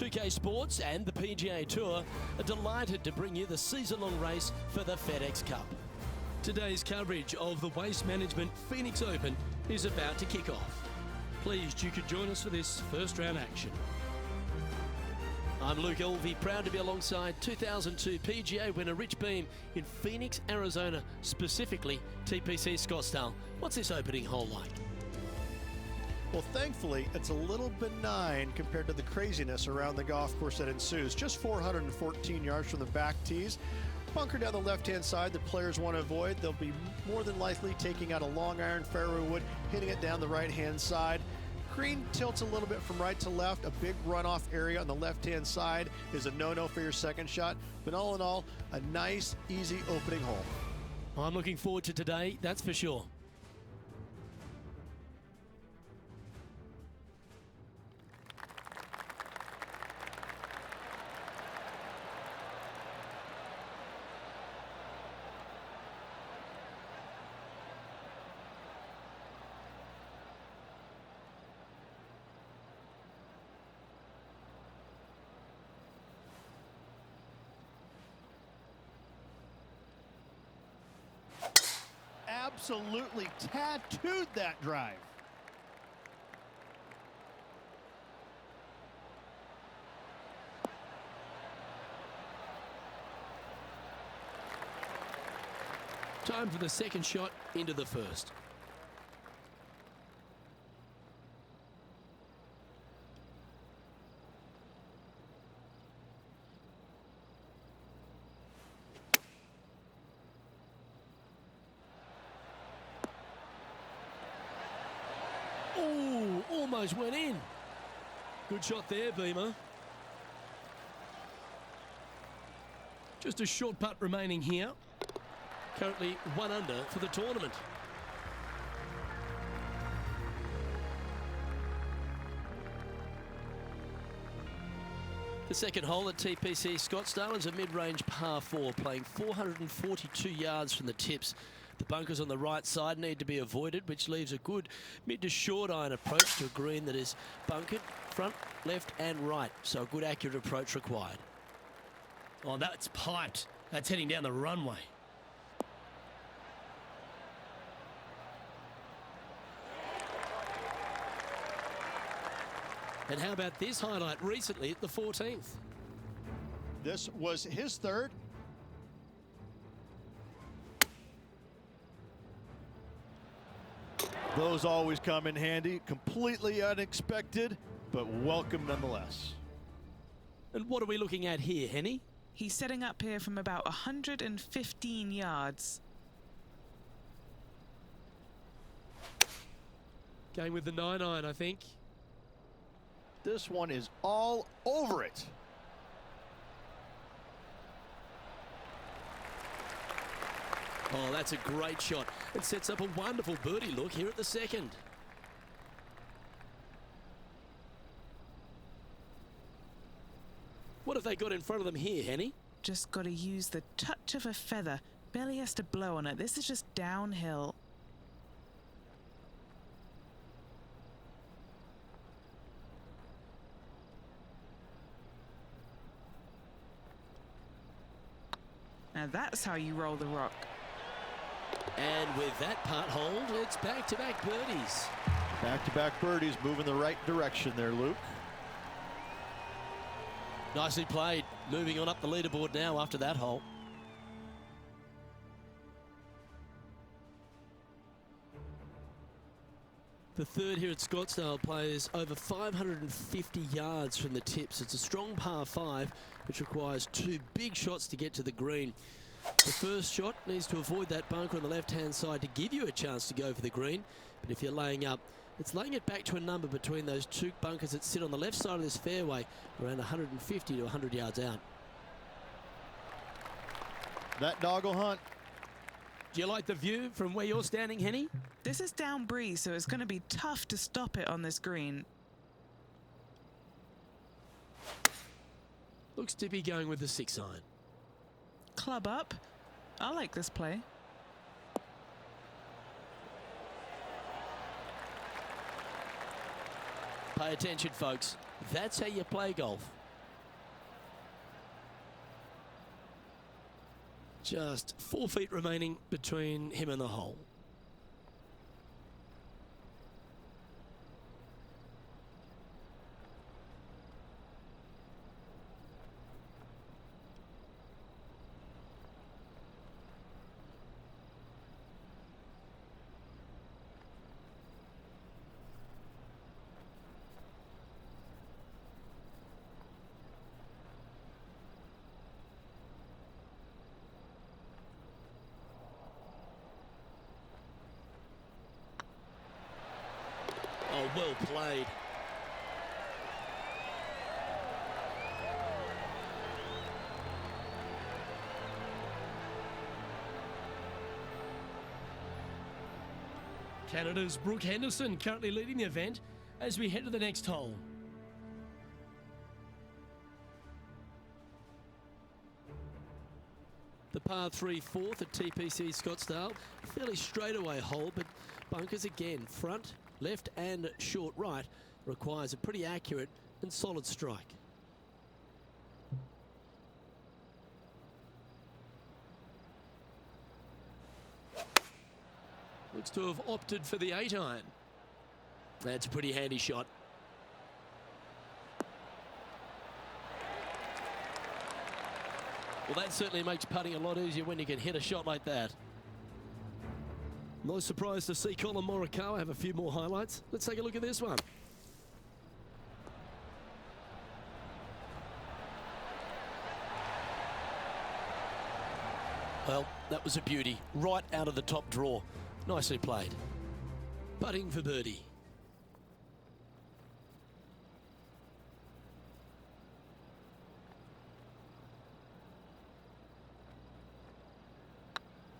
2K Sports and the PGA Tour are delighted to bring you the season-long race for the FedEx Cup. Today's coverage of the Waste Management Phoenix Open is about to kick off. Pleased you could join us for this first round action. I'm Luke Elvey, proud to be alongside 2002 PGA winner Rich Beem in Phoenix, Arizona, specifically TPC Scottsdale. What's this opening hole like? Well, thankfully, it's a little benign compared to the craziness around the golf course that ensues. Just 414 yards from the back tees. Bunker down the left-hand side the players want to avoid. They'll be more than likely taking out a long iron fairway wood, hitting it down the right-hand side. Green tilts a little bit from right to left. A big runoff area on the left-hand side is a no-no for your second shot. But all in all, a nice, easy opening hole. I'm looking forward to today, that's for sure. Absolutely tattooed that drive. Time for the second shot into the first. Oh, almost went in. Good shot there, Beamer. Just a short putt remaining here. Currently 1 under for the tournament. The second hole at TPC Scottsdale is a mid-range par 4, playing 442 yards from the tips. The bunkers on the right side need to be avoided, which leaves a good mid to short iron approach to a green that is bunkered front, left and right. So a good accurate approach required. Oh, that's piped. That's heading down the runway. And how about this highlight recently at the 14th? This was his third. Those always come in handy. Completely unexpected, but welcome nonetheless. And what are we looking at here, Henny? He's setting up here from about 115 yards. Going with the 9-iron, I think. This one is all over it. Oh, that's a great shot. It sets up a wonderful birdie look here at the second. What have they got in front of them here, Henny? Just got to use the touch of a feather. Barely has to blow on it. This is just downhill. Now that's how you roll the rock. And with that putt hold, it's back-to-back birdies. Back-to-back birdies, moving the right direction there, Luke. Nicely played. Moving on up the leaderboard now after that hole. The third here at Scottsdale plays over 550 yards from the tips. It's a strong par 5, which requires 2 big shots to get to the green. The first shot needs to avoid that bunker on the left-hand side to give you a chance to go for the green. But if you're laying up, it's laying it back to a number between those 2 bunkers that sit on the left side of this fairway, around 150 to 100 yards out. That dog will hunt. Do you like the view from where you're standing, Henny? This is down breeze, so it's going to be tough to stop it on this green. Looks to be going with the 6-iron. Club up. I like this play. Pay attention, folks. That's how you play golf. Just 4 feet remaining between him and the hole. Oh, well played. Canada's Brooke Henderson currently leading the event as we head to the next hole. The par 3 fourth at TPC Scottsdale. Fairly straightaway hole, but bunkers again. Front, left and short right requires a pretty accurate and solid strike. Looks to have opted for the 8-iron. That's a pretty handy shot. Well, that certainly makes putting a lot easier when you can hit a shot like that. No surprise to see Colin Morikawa have a few more highlights. Let's take a look at this one. Well, that was a beauty. Right out of the top draw. Nicely played. Putting for birdie.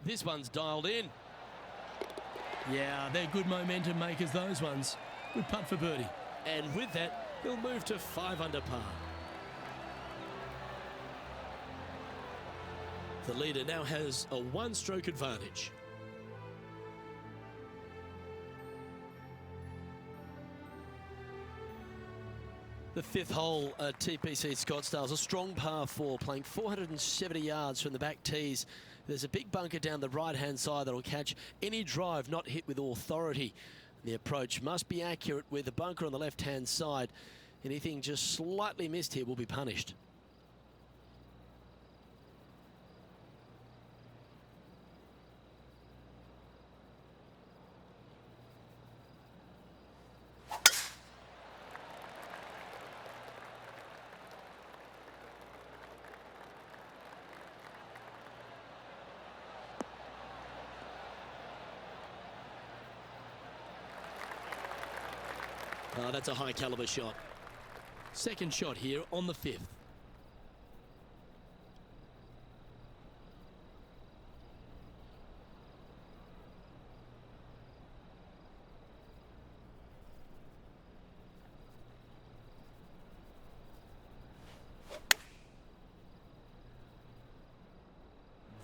This one's dialed in. Yeah, they're good momentum makers, those ones. Good putt for birdie. And with that, he'll move to 5 under par. The leader now has a 1-stroke advantage. The 5th hole at TPC Scottsdale is a strong par 4, playing 470 yards from the back tees. There's a big bunker down the right-hand side that'll catch any drive not hit with authority. The approach must be accurate with the bunker on the left-hand side. Anything just slightly missed here will be punished. That's a high caliber shot. Second shot here on the 5th.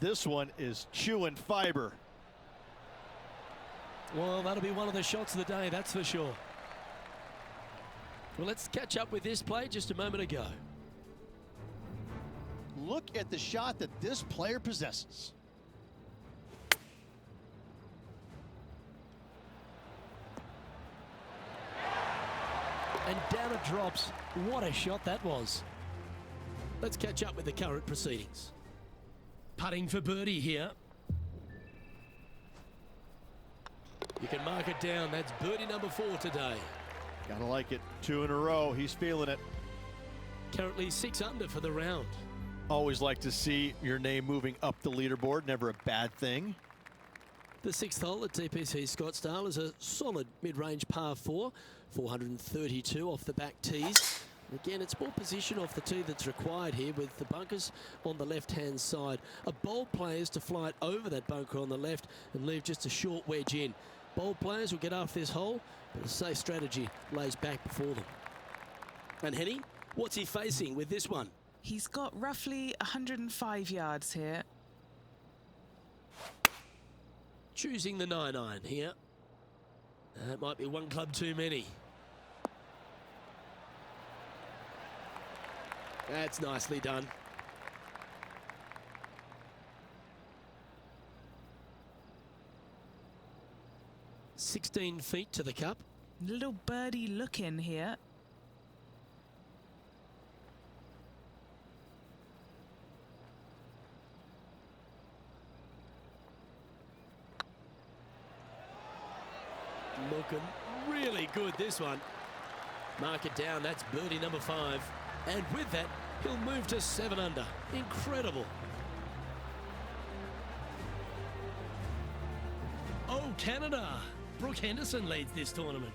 This one is chewing fiber. Well, that'll be one of the shots of the day, that's for sure. Well, let's catch up with this play just a moment ago. Look at the shot that this player possesses. And down it drops. What a shot that was. Let's catch up with the current proceedings. Putting for birdie here. You can mark it down. That's birdie number 4 today. Gotta like it. 2 in a row. He's feeling it. Currently 6 under for the round. Always like to see your name moving up the leaderboard. Never a bad thing. The 6th hole at TPC Scottsdale is a solid mid-range par 4. 432 off the back tees. Again, it's more position off the tee that's required here with the bunkers on the left-hand side. A bold player is to fly it over that bunker on the left and leave just a short wedge in. Bold players will get after this hole, but a safe strategy lays back before them. And Henny, what's he facing with this one? He's got roughly 105 yards here. Choosing the 9-iron here. That might be one club too many. That's nicely done. 16 feet to the cup. Little birdie look in here. Looking really good, this one. Mark it down, that's birdie number 5. And with that, he'll move to 7 under. Incredible. Oh, Canada! Brooke Henderson leads this tournament.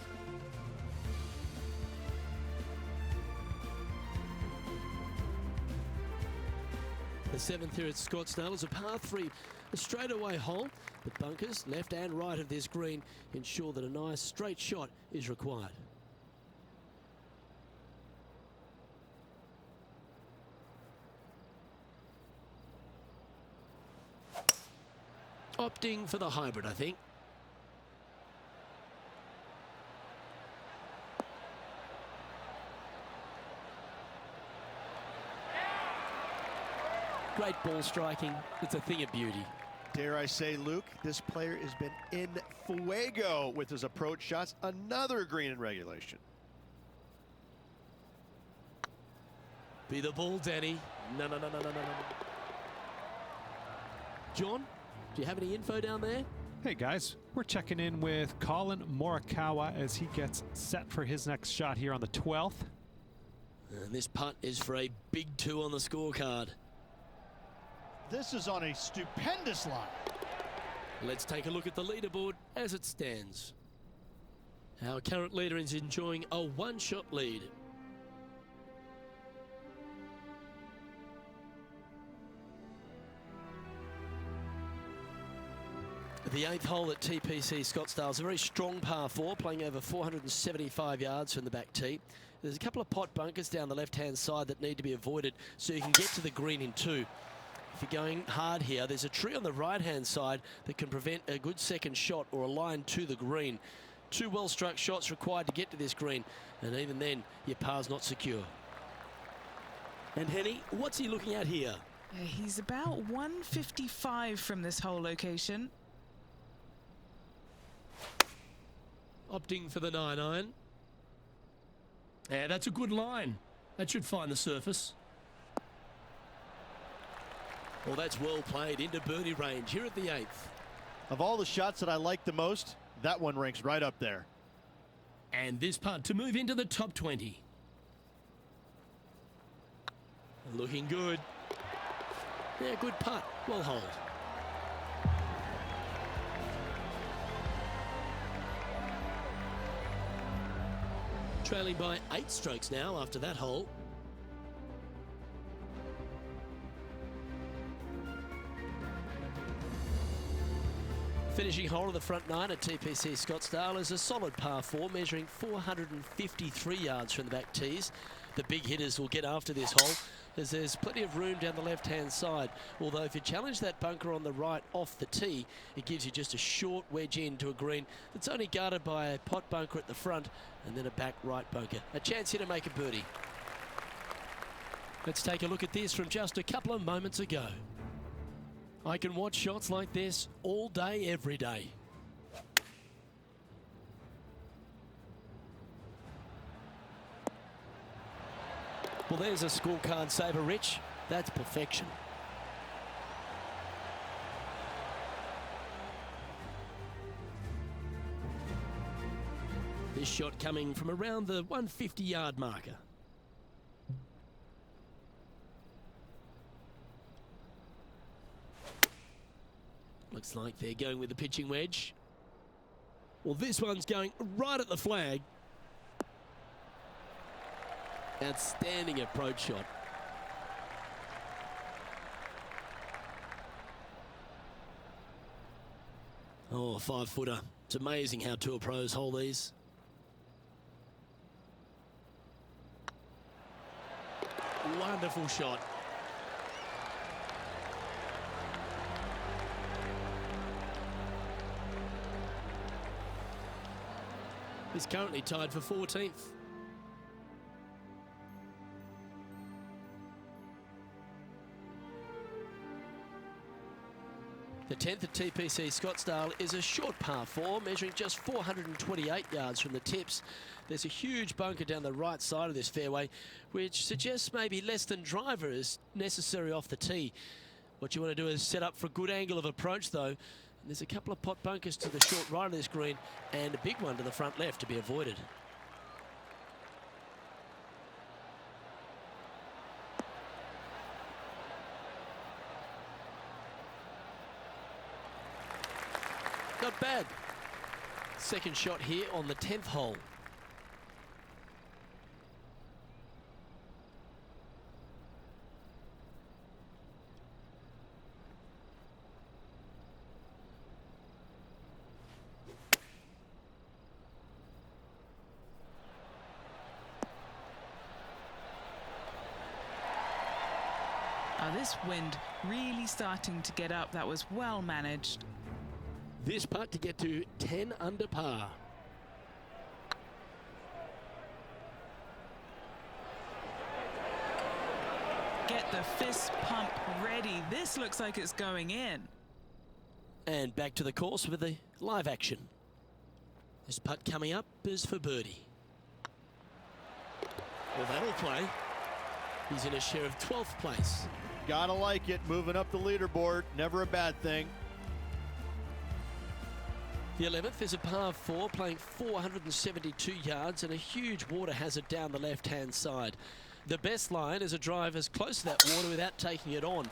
The 7th here at Scottsdale is a par 3, a straightaway hole. The bunkers, left and right of this green, ensure that a nice straight shot is required. Opting for the hybrid, I think. Great ball striking. It's a thing of beauty. Dare I say, Luke, this player has been in fuego with his approach shots. Another green in regulation. Be the ball, Danny. No. John, do you have any info down there? Hey guys, we're checking in with Colin Morikawa as he gets set for his next shot here on the 12th. And this putt is for a big 2 on the scorecard. This is on a stupendous line. Let's take a look at the leaderboard as it stands. Our current leader is enjoying a 1-shot lead. The 8th hole at TPC Scottsdale is a very strong par 4, playing over 475 yards from the back tee. There's a couple of pot bunkers down the left-hand side that need to be avoided so you can get to the green in 2. If you're going hard here, there's a tree on the right-hand side that can prevent a good second shot or a line to the green. 2 well-struck shots required to get to this green, and even then, your par's not secure. And Henny, what's he looking at here? Yeah, he's about 155 from this hole location. Opting for the 9-iron. Yeah, that's a good line. That should find the surface. Well, that's well played into birdie range here at the 8th. Of all the shots that I like the most, that one ranks right up there. And this putt to move into the top 20. Looking good. Yeah, good putt. Well hold. Trailing by 8 strokes now after that hole. Finishing hole of the front 9 at TPC Scottsdale is a solid par 4 measuring 453 yards from the back tees. The big hitters will get after this hole as there's plenty of room down the left-hand side. Although if you challenge that bunker on the right off the tee, it gives you just a short wedge in to a green that's only guarded by a pot bunker at the front and then a back right bunker. A chance here to make a birdie. Let's take a look at this from just a couple of moments ago. I can watch shots like this all day, every day. Well, there's a scorecard saver, Rich. That's perfection. This shot coming from around the 150-yard marker. Looks like they're going with the pitching wedge. Well, this one's going right at the flag. Outstanding approach shot. Oh, a 5-footer. It's amazing how tour pros hold these. Wonderful shot. He's currently tied for 14th. The 10th at TPC Scottsdale is a short par 4, measuring just 428 yards from the tips. There's a huge bunker down the right side of this fairway, which suggests maybe less than driver is necessary off the tee. What you want to do is set up for a good angle of approach, though. And there's a couple of pot bunkers to the short right of this green and a big one to the front left to be avoided. Not bad. Second shot here on the 10th hole. This wind really starting to get up. That was well managed. This putt to get to 10 under par. Get the fist pump ready. This looks like it's going in. And back to the course with the live action. This putt coming up is for birdie. Well, that'll play. He's in a share of 12th place. Gotta like it, moving up the leaderboard, never a bad thing. The 11th is a par 4, playing 472 yards and a huge water hazard down the left-hand side. The best line is a drive as close to that water without taking it on.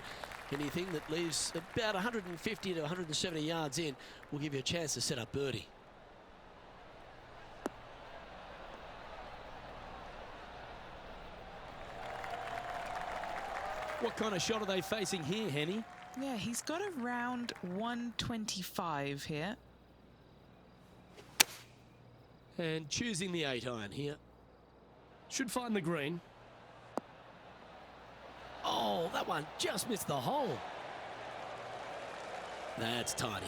Anything that leaves about 150 to 170 yards in will give you a chance to set up birdie. What kind of shot are they facing here, Henny? Yeah, he's got around 125 here. And choosing the 8-iron here. Should find the green. Oh, that one just missed the hole. That's tidy.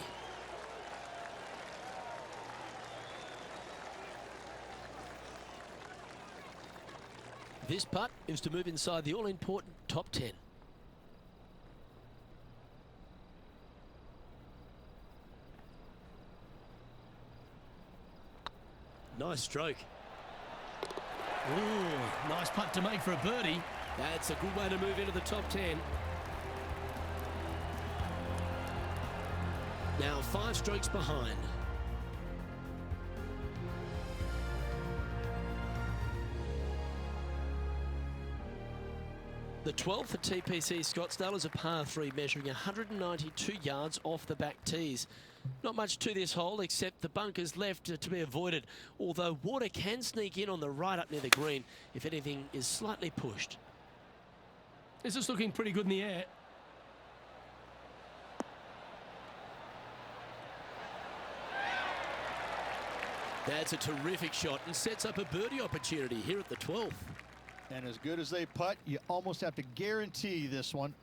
This putt is to move inside the all-important top 10. Nice stroke. Ooh, nice putt to make for a birdie. That's a good way to move into the top 10. Now 5 strokes behind. The 12th at TPC Scottsdale is a par 3 measuring 192 yards off the back tees. Not much to this hole except the bunkers left to be avoided, although water can sneak in on the right up near the green if anything is slightly pushed. This is looking pretty good in the air. That's a terrific shot and sets up a birdie opportunity here at the 12th. And as good as they putt, you almost have to guarantee this one.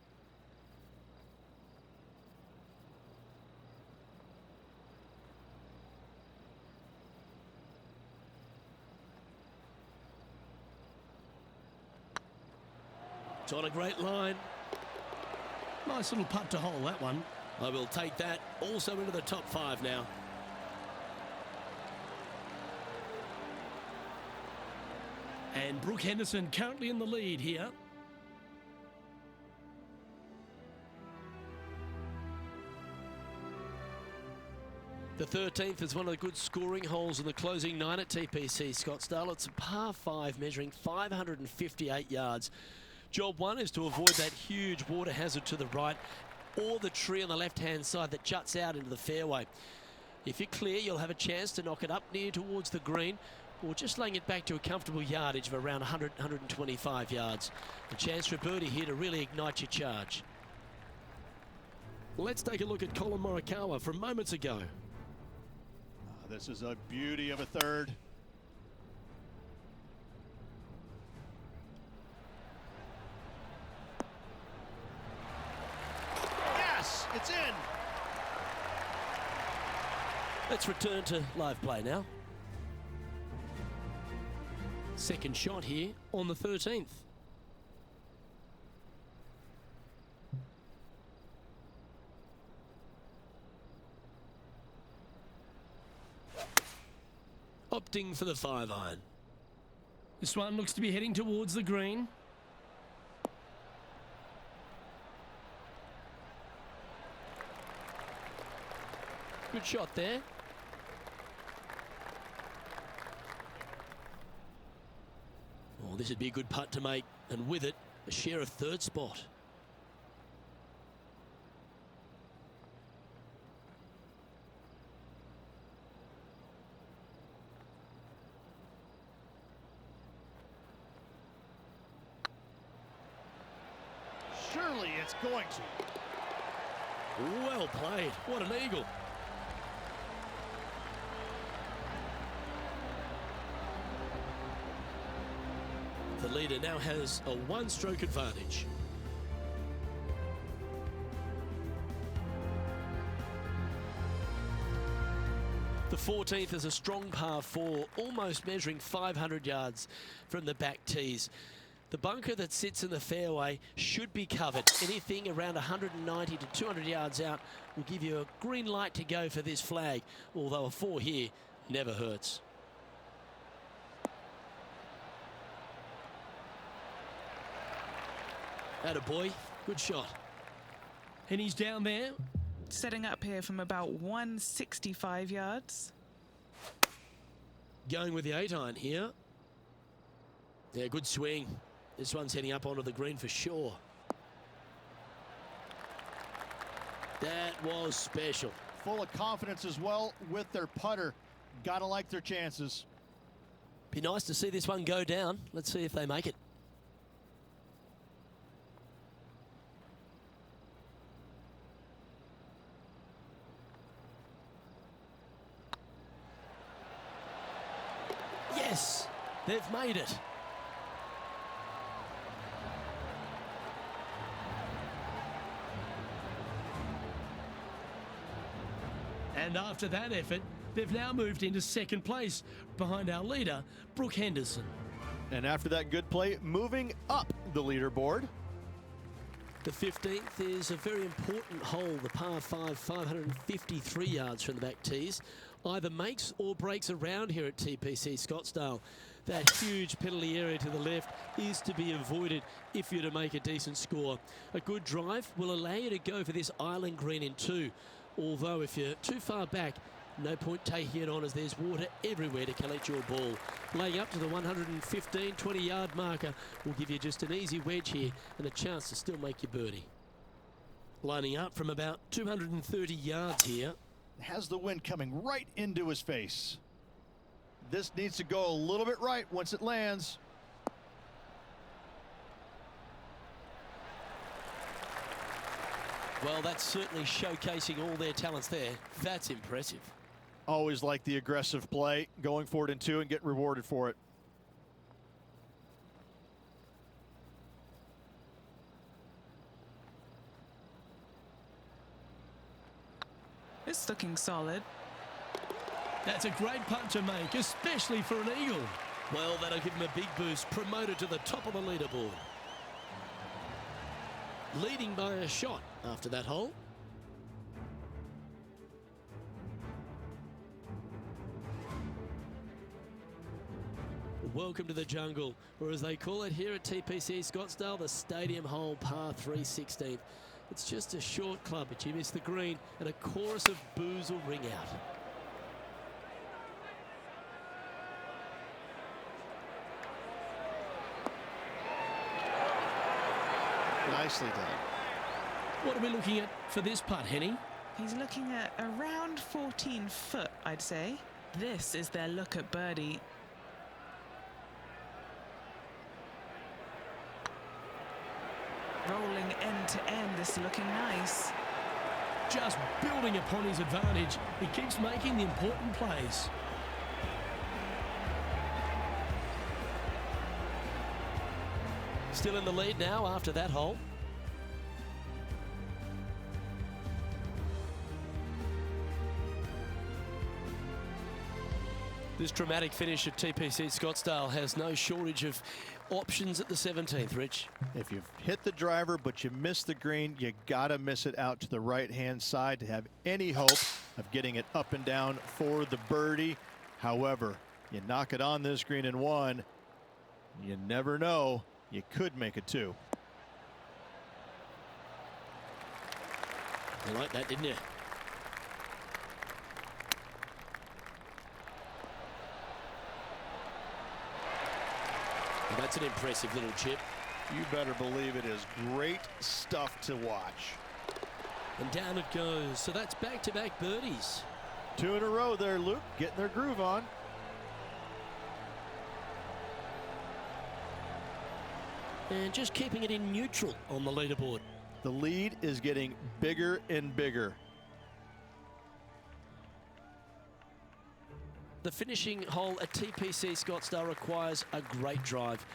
It's on a great line. Nice little putt to hole, that one. I will take that also into the top 5 now. And Brooke Henderson currently in the lead here. The 13th is one of the good scoring holes in the closing 9 at TPC Scottsdale. It's a par 5 measuring 558 yards. Job 1 is to avoid that huge water hazard to the right or the tree on the left-hand side that juts out into the fairway. If you're clear, you'll have a chance to knock it up near towards the green or just laying it back to a comfortable yardage of around 100, 125 yards. A chance for a birdie here to really ignite your charge. Let's take a look at Colin Morikawa from moments ago. This is a beauty of a third. Yes, it's in. Let's return to live play now. Second shot here on the 13th. opting for the 5-iron. This one looks to be heading towards the green. Good shot there. Oh, this would be a good putt to make, and with it, a share of third spot. Surely it's going to. Well played. What an eagle. The leader now has a one-stroke advantage. The 14th is a strong par 4, almost measuring 500 yards from the back tees. The bunker that sits in the fairway should be covered. Anything around 190 to 200 yards out will give you a green light to go for this flag, although a 4 here never hurts. Attaboy, good shot. And he's down there. Setting up here from about 165 yards. Going with the 8-iron here. Yeah, good swing. This one's heading up onto the green for sure. That was special. Full of confidence as well with their putter. Gotta like their chances. Be nice to see this one go down. Let's see if they make it. Yes, they've made it. And after that effort, they've now moved into second place behind our leader, Brooke Henderson. And after that good play, moving up the leaderboard. The 15th is a very important hole, the par 5, 553 yards from the back tees. Either makes or breaks around here at TPC Scottsdale. That huge penalty area to the left is to be avoided if you're to make a decent score. A good drive will allow you to go for this island green in 2. Although if you're too far back, no point taking it on as there's water everywhere to collect your ball. Laying up to the 115, 20-yard marker will give you just an easy wedge here and a chance to still make your birdie. Lining up from about 230 yards here. Has the wind coming right into his face. This needs to go a little bit right once it lands. Well, that's certainly showcasing all their talents there. That's impressive. Always like the aggressive play, going for it in 2 and getting rewarded for it. It's looking solid. That's a great putt to make, especially for an eagle. Well, that'll give him a big boost, promoted to the top of the leaderboard. Leading by a shot after that hole. Welcome to the jungle, or as they call it here at TPC Scottsdale, the stadium hole par 3 16th. It's just a short club, but you miss the green, and a chorus of boos will ring out. Nicely done. What are we looking at for this putt, Henny? He's looking at around 14 foot, I'd say. This is their look at birdie. Rolling end to end, this is looking nice. Just building upon his advantage. He keeps making the important plays. Still in the lead now after that hole. This dramatic finish at TPC Scottsdale has no shortage of options at the 17th, Rich. If you've hit the driver but you miss the green, you gotta miss it out to the right-hand side to have any hope of getting it up and down for the birdie. However, You knock it on this green in one. You never know. You could make it two. You like that, didn't you? Well, that's an impressive little chip. You better believe it is great stuff to watch. And down it goes. So that's back-to-back birdies. 2 in a row there, Luke. Getting their groove on. And just keeping it in neutral on the leaderboard. The lead is getting bigger and bigger. The finishing hole at TPC Scottsdale requires a great drive.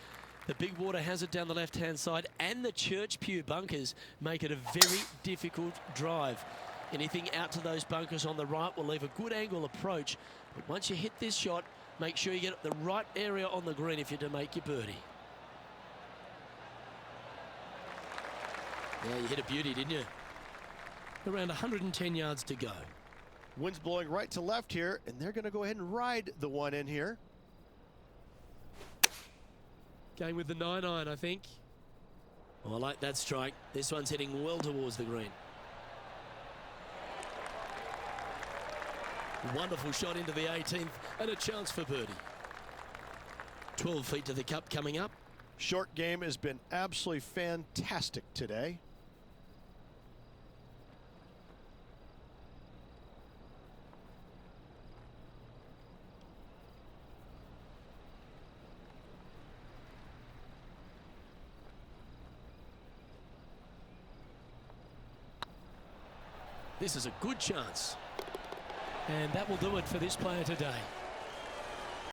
The big water hazard down the left-hand side and the Church Pew bunkers make it a very difficult drive. Anything out to those bunkers on the right will leave a good angle approach. But once you hit this shot, make sure you get the right area on the green if you're to make your birdie. Yeah, you hit a beauty, didn't you? Around 110 yards to go. Wind's blowing right to left here, and they're going to go ahead and ride the one in here. Going with the 9-iron, I think. Oh, I like that strike. This one's heading well towards the green. Wonderful shot into the 18th and a chance for birdie. 12 feet to the cup coming up. Short game has been absolutely fantastic today. This is a good chance. And that will do it for this player today.